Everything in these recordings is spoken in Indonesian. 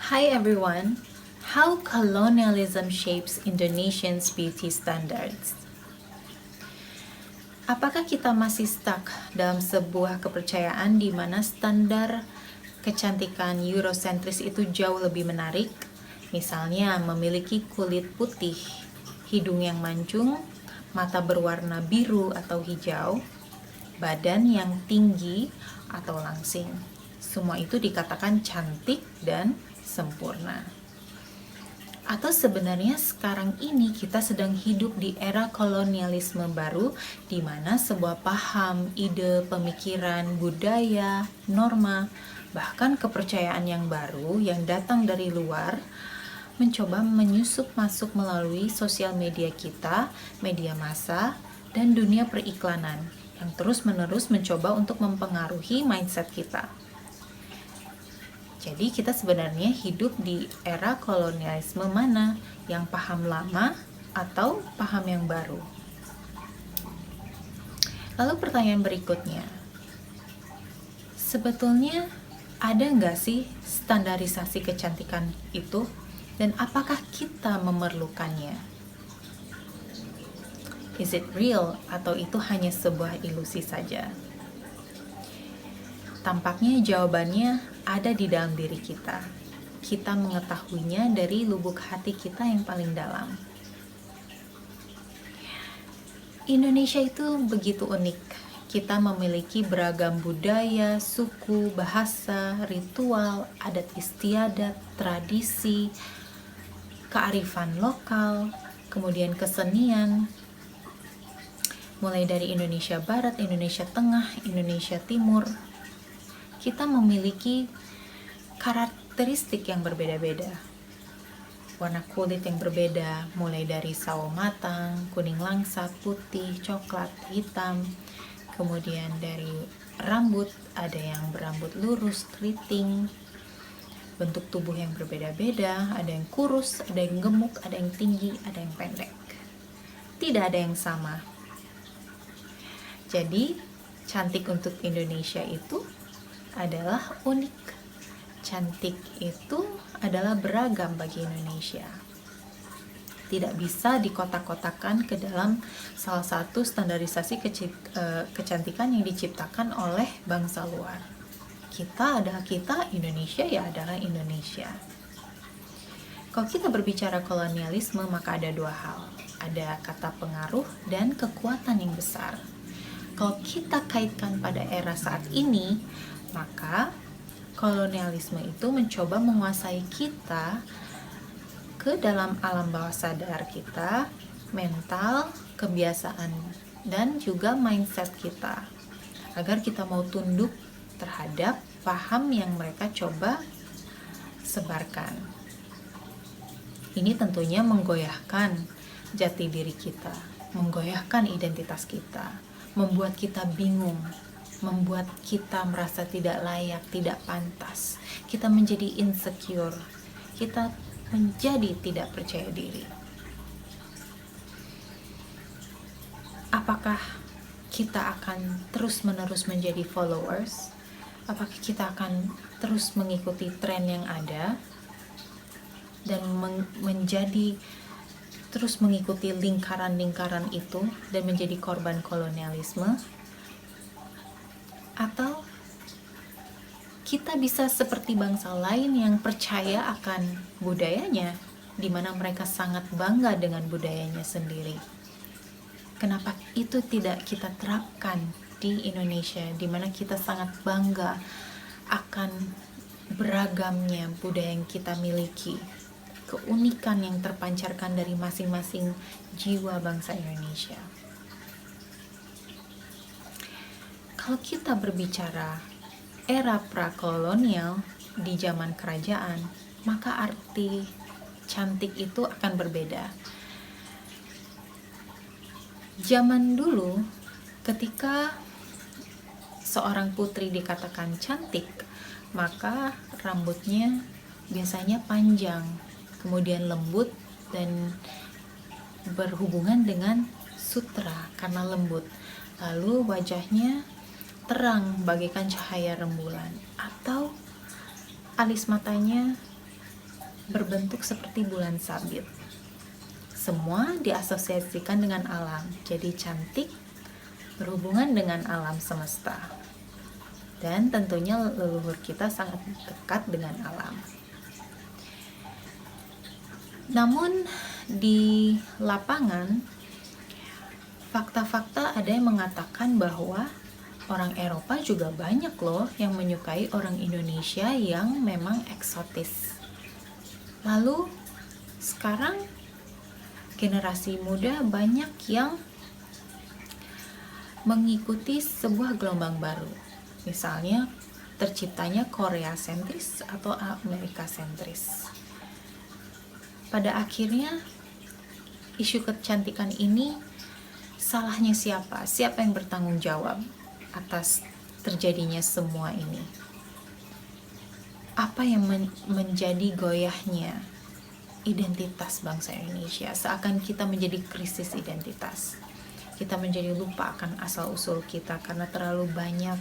Hi everyone, how colonialism shapes Indonesians' beauty standards. Apakah kita masih stuck dalam sebuah kepercayaan di mana standar kecantikan Eurocentris itu jauh lebih menarik? Misalnya memiliki kulit putih, hidung yang mancung, mata berwarna biru atau hijau, badan yang tinggi atau langsing. Semua itu dikatakan cantik dan sempurna. Atau sebenarnya sekarang ini kita sedang hidup di era kolonialisme baru di mana sebuah paham, ide, pemikiran, budaya, norma, bahkan kepercayaan yang baru yang datang dari luar mencoba menyusup masuk melalui sosial media kita, media massa, dan dunia periklanan yang terus-menerus mencoba untuk mempengaruhi mindset kita. Jadi kita sebenarnya hidup di era kolonialisme mana? Yang paham lama atau paham yang baru? Lalu pertanyaan berikutnya, sebetulnya ada nggak sih standarisasi kecantikan itu? Dan apakah kita memerlukannya? Is it real atau itu hanya sebuah ilusi saja? Tampaknya jawabannya ada di dalam diri kita. Kita mengetahuinya dari lubuk hati kita yang paling dalam. Indonesia itu begitu unik. Kita memiliki beragam budaya, suku, bahasa, ritual, adat istiadat, tradisi, kearifan lokal, kemudian kesenian, mulai dari Indonesia Barat, Indonesia Tengah, Indonesia Timur. Kita memiliki karakteristik yang berbeda-beda, warna kulit yang berbeda, mulai dari sawo matang, kuning langsat, putih, coklat, hitam, kemudian dari rambut, ada yang berambut lurus, keriting, bentuk tubuh yang berbeda-beda, ada yang kurus, ada yang gemuk, ada yang tinggi, ada yang pendek. Tidak ada yang sama. Jadi, cantik untuk Indonesia itu adalah unik. Cantik itu adalah beragam bagi Indonesia. Tidak bisa dikotak-kotakan ke dalam salah satu standarisasi kecantikan yang diciptakan oleh bangsa luar. Kita adalah kita, Indonesia ya adalah Indonesia. Kalau kita berbicara kolonialisme, maka ada dua hal. Ada kata pengaruh dan kekuatan yang besar. Kalau kita kaitkan pada era saat ini, maka kolonialisme itu mencoba menguasai kita ke dalam alam bawah sadar kita, mental, kebiasaan, dan juga mindset kita, agar kita mau tunduk terhadap paham yang mereka coba sebarkan. Ini tentunya menggoyahkan jati diri kita, menggoyahkan identitas kita, membuat kita bingung, membuat kita merasa tidak layak, tidak pantas. Kita menjadi insecure, kita menjadi tidak percaya diri. Apakah kita akan terus-menerus menjadi followers? Apakah kita akan terus mengikuti tren yang ada dan menjadi terus mengikuti lingkaran-lingkaran itu dan menjadi korban kolonialisme? Atau kita bisa seperti bangsa lain yang percaya akan budayanya, di mana mereka sangat bangga dengan budayanya sendiri. Kenapa itu tidak kita terapkan di Indonesia, di mana kita sangat bangga akan beragamnya budaya yang kita miliki, keunikan yang terpancarkan dari masing-masing jiwa bangsa Indonesia. Kalau kita berbicara era prakolonial di zaman kerajaan, maka arti cantik itu akan berbeda. Zaman dulu, ketika seorang putri dikatakan cantik, maka rambutnya biasanya panjang, kemudian lembut dan berhubungan dengan sutra karena lembut. Lalu wajahnya terang bagaikan cahaya rembulan, atau alis matanya berbentuk seperti bulan sabit. Semua diasosiasikan dengan alam, jadi cantik berhubungan dengan alam semesta. Dan tentunya leluhur kita sangat dekat dengan alam. Namun di lapangan, fakta-fakta ada yang mengatakan bahwa orang Eropa juga banyak loh yang menyukai orang Indonesia yang memang eksotis. Lalu sekarang generasi muda banyak yang mengikuti sebuah gelombang baru. Misalnya terciptanya Korea sentris atau Amerika sentris. Pada akhirnya isu kecantikan ini salahnya siapa? Siapa yang bertanggung jawab atas terjadinya semua ini? Apa yang menjadi goyahnya identitas bangsa Indonesia? Seakan kita menjadi krisis identitas. Kita menjadi lupa akan asal-usul kita karena terlalu banyak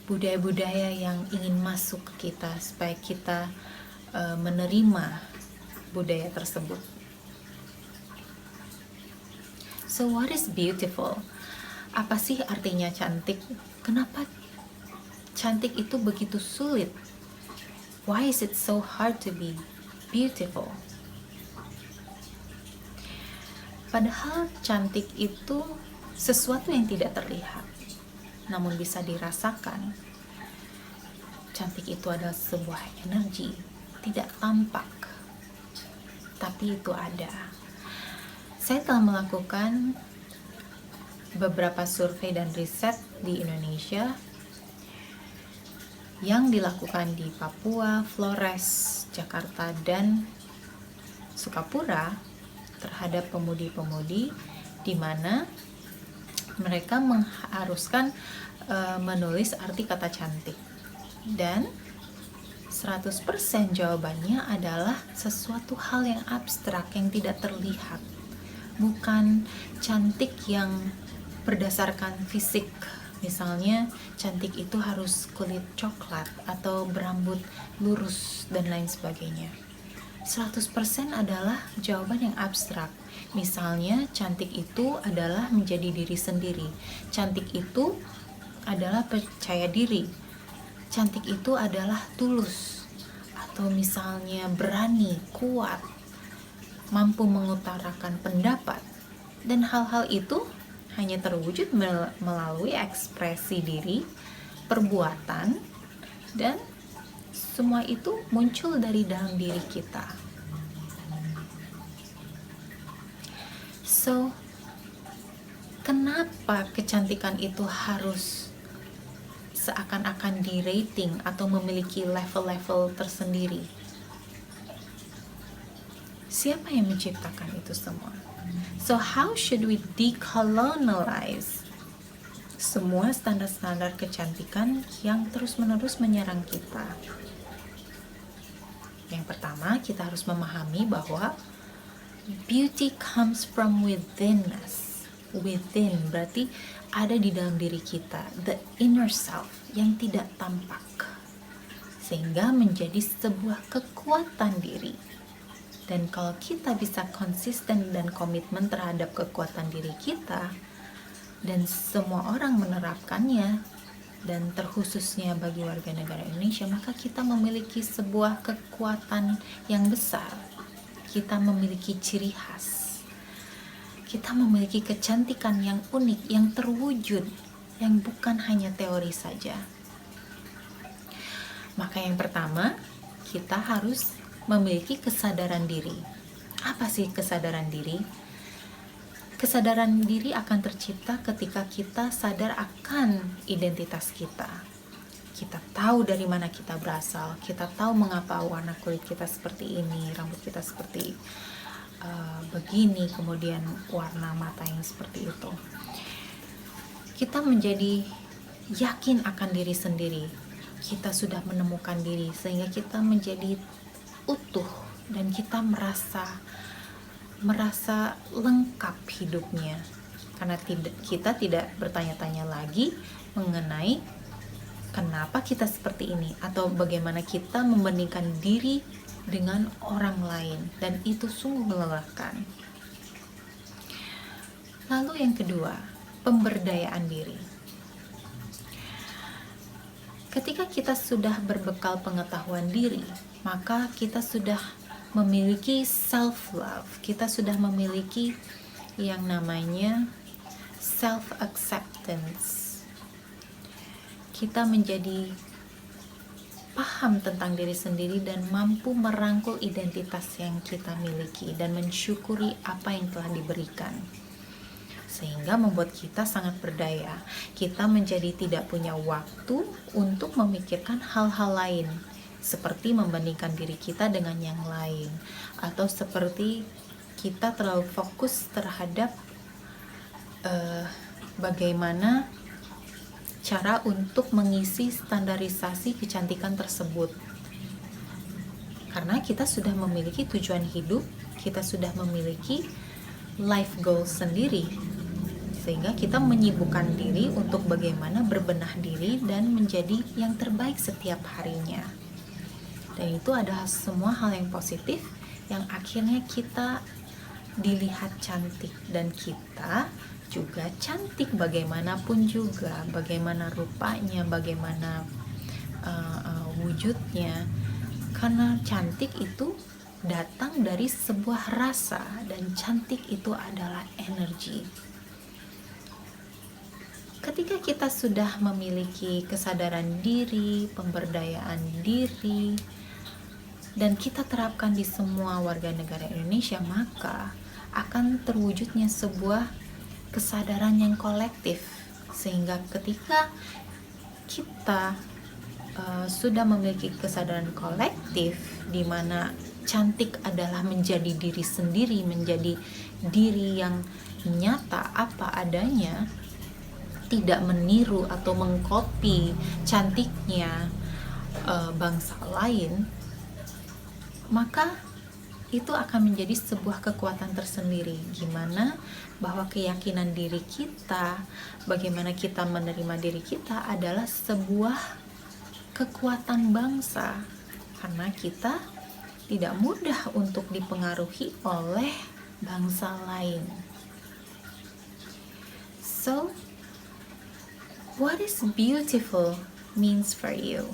budaya-budaya yang ingin masuk ke kita supaya kita menerima budaya tersebut. So what is beautiful? Apa sih artinya cantik? Kenapa cantik itu begitu sulit? Why is it so hard to be beautiful? Padahal cantik itu sesuatu yang tidak terlihat, namun bisa dirasakan. Cantik itu adalah sebuah energi, tidak tampak, tapi itu ada. Saya telah melakukan beberapa survei dan riset di Indonesia yang dilakukan di Papua, Flores, Jakarta, dan Sukapura terhadap pemudi-pemudi di mana mereka mengharuskan menulis arti kata cantik, dan 100% jawabannya adalah sesuatu hal yang abstrak yang tidak terlihat, bukan cantik yang berdasarkan fisik. Misalnya cantik itu harus kulit coklat atau berambut lurus dan lain sebagainya. 100% adalah jawaban yang abstrak. Misalnya cantik itu adalah menjadi diri sendiri. Cantik itu adalah percaya diri. Cantik itu adalah tulus. Atau misalnya berani, kuat, mampu mengutarakan pendapat. Dan hal-hal itu hanya terwujud melalui ekspresi diri, perbuatan, dan semua itu muncul dari dalam diri kita. So, kenapa kecantikan itu harus seakan-akan di rating atau memiliki level-level tersendiri? Siapa yang menciptakan itu semua? So, how should we decolonialize semua standar-standar kecantikan yang terus-menerus menyerang kita? Yang pertama, kita harus memahami bahwa beauty comes from within us. Within berarti ada di dalam diri kita, the inner self yang tidak tampak, sehingga menjadi sebuah kekuatan diri. Dan kalau kita bisa konsisten dan komitmen terhadap kekuatan diri kita, dan semua orang menerapkannya, dan terkhususnya bagi warga negara Indonesia, maka kita memiliki sebuah kekuatan yang besar. Kita memiliki ciri khas. Kita memiliki kecantikan yang unik, yang terwujud, yang bukan hanya teori saja. Maka yang pertama, kita harus memiliki kesadaran diri. Apa sih kesadaran diri? Kesadaran diri akan tercipta ketika kita sadar akan identitas kita. Kita tahu dari mana kita berasal, kita tahu mengapa warna kulit kita seperti ini, rambut kita seperti begini, kemudian warna mata yang seperti itu. Kita menjadi yakin akan diri sendiri. Kita sudah menemukan diri sehingga kita menjadi utuh dan kita merasa lengkap hidupnya, karena kita tidak bertanya-tanya lagi mengenai kenapa kita seperti ini atau bagaimana kita membandingkan diri dengan orang lain, dan itu sungguh melelahkan. Lalu yang kedua, pemberdayaan diri. Ketika kita sudah berbekal pengetahuan diri, maka kita sudah memiliki self-love, kita sudah memiliki yang namanya self-acceptance. Kita menjadi paham tentang diri sendiri dan mampu merangkul identitas yang kita miliki dan mensyukuri apa yang telah diberikan, sehingga membuat kita sangat berdaya. Kita menjadi tidak punya waktu untuk memikirkan hal-hal lain, seperti membandingkan diri kita dengan yang lain, atau seperti kita terlalu fokus terhadap bagaimana cara untuk mengisi standarisasi kecantikan tersebut. Karena kita sudah memiliki tujuan hidup, kita sudah memiliki life goal sendiri, sehingga kita menyibukkan diri untuk bagaimana berbenah diri dan menjadi yang terbaik setiap harinya. Dan itu adalah semua hal yang positif yang akhirnya kita dilihat cantik, dan kita juga cantik bagaimanapun juga, bagaimana rupanya, bagaimana wujudnya, karena cantik itu datang dari sebuah rasa, dan cantik itu adalah energi. Ketika kita sudah memiliki kesadaran diri, pemberdayaan diri, dan kita terapkan di semua warga negara Indonesia, maka akan terwujudnya sebuah kesadaran yang kolektif, sehingga ketika kita sudah memiliki kesadaran kolektif di mana cantik adalah menjadi diri sendiri, menjadi diri yang nyata apa adanya, tidak meniru atau mengkopi cantiknya bangsa lain, maka itu akan menjadi sebuah kekuatan tersendiri. Gimana bahwa keyakinan diri kita, bagaimana kita menerima diri kita adalah sebuah kekuatan bangsa, karena kita tidak mudah untuk dipengaruhi oleh bangsa lain. So, what is beautiful means for you?